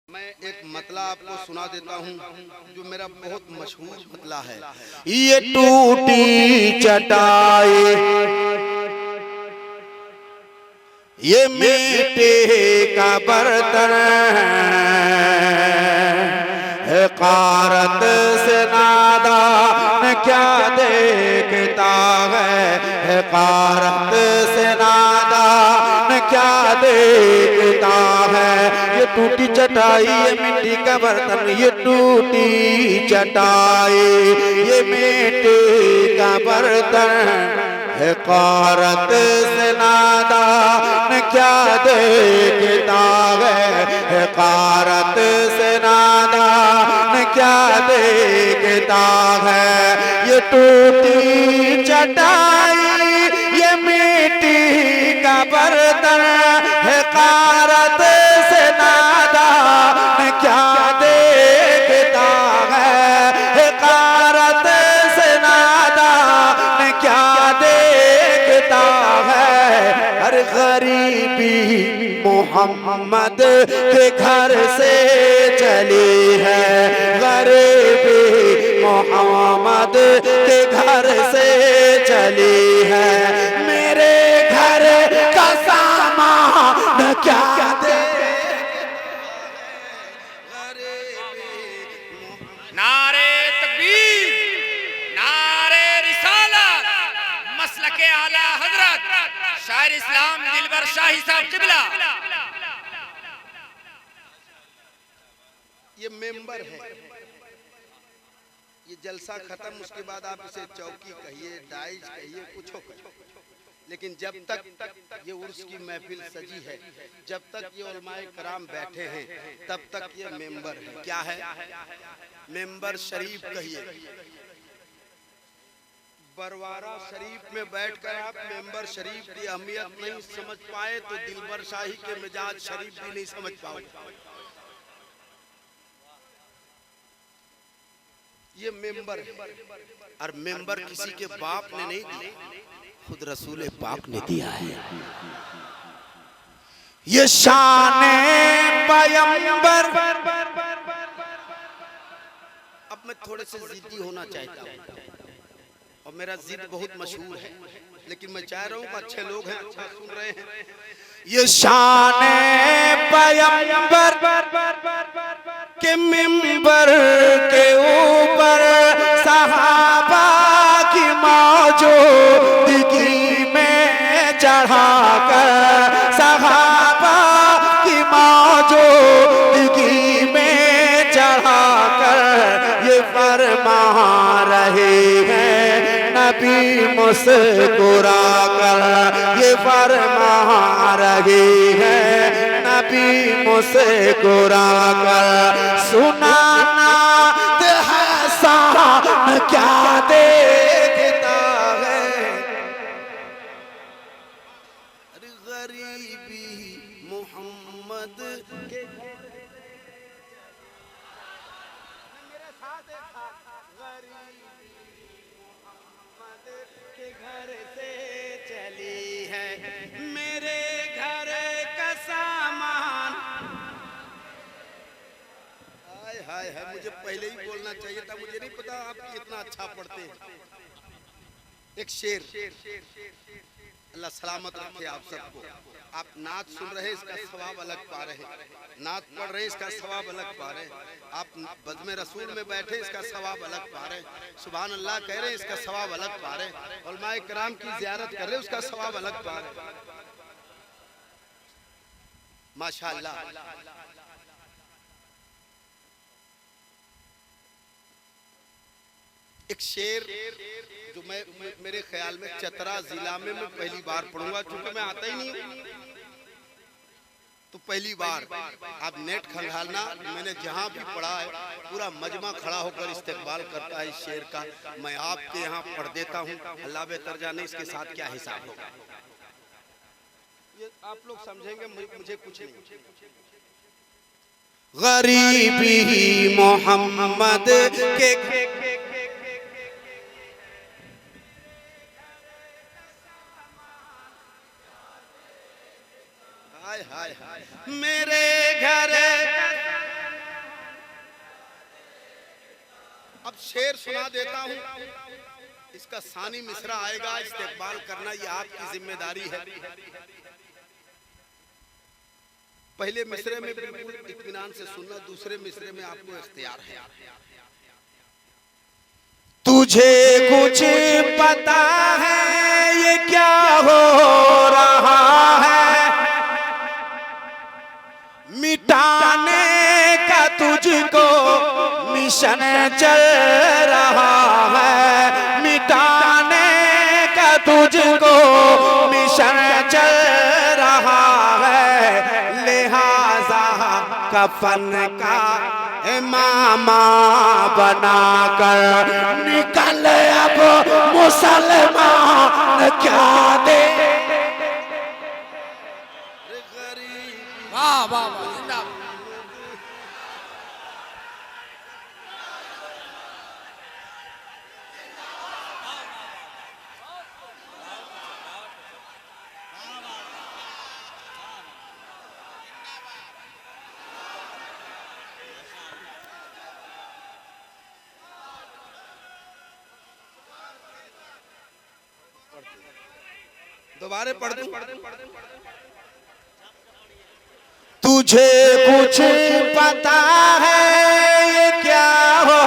मैं एक मतला आपको सुना देता हूँ जो मेरा बहुत मशहूर मतला है। ये टूटी चटाई ये मिट्टी का बर्तन है, कारत से नादान क्या देखता है, कारत से नादान क्या देखता है। ये टूटी चटाई ये मिट्टी का बर्तन, ये टूटी चटाई ये मिट्टी का बर्तन है, कारत से नादान क्या देखता है, कारत से नादान क्या देखता है। ये टूटी चटाई ये मिट्टी का बर्तन है, कारत से नादान क्या देखता है, कारत से नादान क्या देखता है। हर गरीबी मोहम्मद के घर से चली है, गरीबी मोहम्मद के घर से चली है। मेरे घर का सामान क्या दे। नारे तकबीर, नारे रिसालत, मसलके आला हजरत शायर इस्लाम दिलबर शाही साहब किबला। ये मेंबर है, ये जलसा खत्म, उसके बाद आप इसे चौकी कहिए, डाइज कहिए, कुछ हो, लेकिन जब तक ये उर्स की महफिल सजी है, जब तक ये उलमाए कराम बैठे हैं, तब तक ये मेंबर है। क्या है? मेंबर शरीफ कहिए। बरवारा शरीफ में बैठकर आप मेंबर शरीफ की अहमियत नहीं समझ पाए तो दिलबर शाही के मिजाज शरीफ भी नहीं समझ पाओगे। ये मेंबर है, और मेंबर किसी के बाप ने नहीं दिया, खुद रसूल पाक ने दिया है। ये शाने पैगंबर। अब मैं थोड़े से जिद्दी होना चाहता हूँ, और मेरा जिद बहुत मशहूर है, लेकिन मैं चाह रहा हूँ कि अच्छे लोग हैं, अच्छा सुन रहे हैं। ये शाने पैगंबर के मिंबर के ऊपर सहाबा की मौजूदगी में चढ़ाकर, सहाबा की मौजूदगी में चढ़ाकर ये फरमा रहे हैं नबी मुस्कुरा कर, ये फरमा रहे हैं नबी मुस्कुरा कर। सुनाना है शान क्या देखता है, अरे गरीबी मोहम्मद के मेरे साथ के घर से चली है, मेरे घर का सामान। हाय हाय हाय, मुझे पहले ही बोलना चाहिए था, मुझे नहीं पता आप इतना अच्छा पढ़ते हैं। एक शेर, अल्लाह सलामत रखे आप सबको। आप नात सुन रहे हैं, इसका सवाब अलग पा रहे हैं, नात पढ़ रहे हैं, इसका सवाब अलग पा रहे हैं, आप बज़्म रसूल में बैठे, इसका सवाब अलग पा रहे हैं, सुभान अल्लाह कह रहे हैं, इसका सवाब अलग पा रहे हैं, उलमाए किराम की ज़ियारत कर रहे हैं, उसका सवाब अलग पा रहे हैं। माशाअल्लाह। एक शेर जो मेरे ख्याल में चतरा जिला में मैं पहली बार पढ़ूंगा, क्योंकि मैं आता ही नहीं, तो पहली बार आप नेट खंगालना, मैंने जहां भी पढ़ा है पूरा मजमा खड़ा होकर इस्तेकबाल करता है इस शेर का। मैं आपके यहाँ पढ़ देता हूँ, अल्लाह बेहतर जाने इसके साथ क्या हिसाब होगा, ये आप लोग समझेंगे, मुझे कुछ नहीं। गरीबी मोहम्मद के हाय हाय हाय, मेरे घर शेर सुना देता हूँ, इसका सानी मिसरा आएगा, इस्तेकबाल करना ये आपकी जिम्मेदारी है। पहले मिसरे में बिल्कुल इत्मीनान से सुनना, दूसरे मिसरे में आपको इख्तियार है। तुझे कुछ पता है ये क्या हो रहा है, मिटाने का तुझको मिशन चल रहा है, मिटाने का तुझको मिशन चल रहा है, लिहाजा कफन का मामा बनाकर निकल अब मुसलमान क्या दे। वाह वाह वाह, जिंदाबाद। दोबारा पढ़ दूं। तुझे कुछ पता है ये क्या हो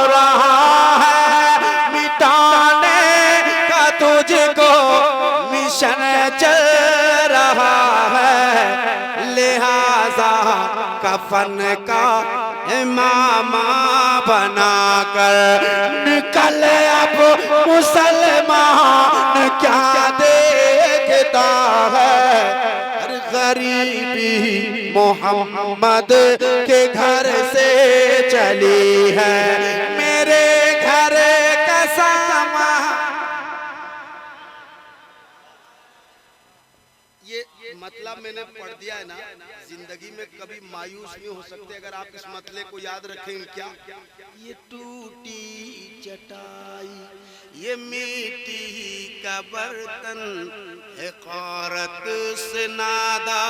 रहा है, मिटाने का तुझको मिशन चल रहा है, लिहाजा कफन का मामा बनाकर निकल अब मुसलमान क्या देखता है। गरीबी मोहम्मद के घर से चली है, मेरे घर का सामान। ये मतलब मैंने पढ़ दिया है ना, जिंदगी में कभी मायूस नहीं हो सकते अगर आप इस मतले को याद रखेंगे। क्या ये टूटी चटाई, ये मिट्टी का बर्तन, हक़ारत से नादा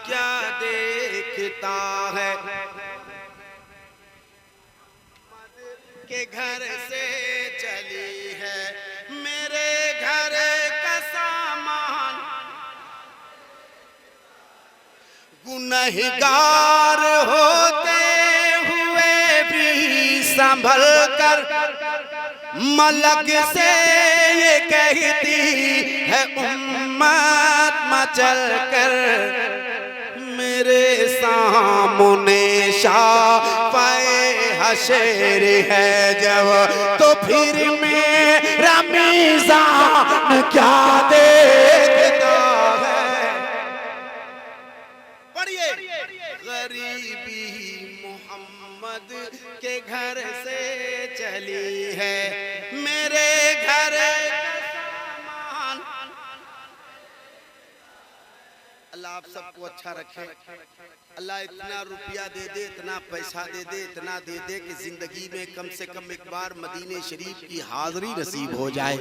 क्या देखता है, के घर से चली है, मेरे घर का सामान। गुनहगार होते हुए भी संभल कर मलक से ये कहती है उम्मत मचल कर, मेरे सामने शाफ़े हशर है जब, तो फिर मेरा मीज़ान क्या देखता है। पढ़िए, गरीबी मोहम्मद के घर से चली है, मेरे घर का सामान। अल्लाह आप सबको अच्छा रखे, अल्लाह इतना रुपया दे दे, इतना पैसा दे दे, इतना दे दे कि जिंदगी में कम से कम एक बार मदीने शरीफ की हाज़री नसीब हो जाए।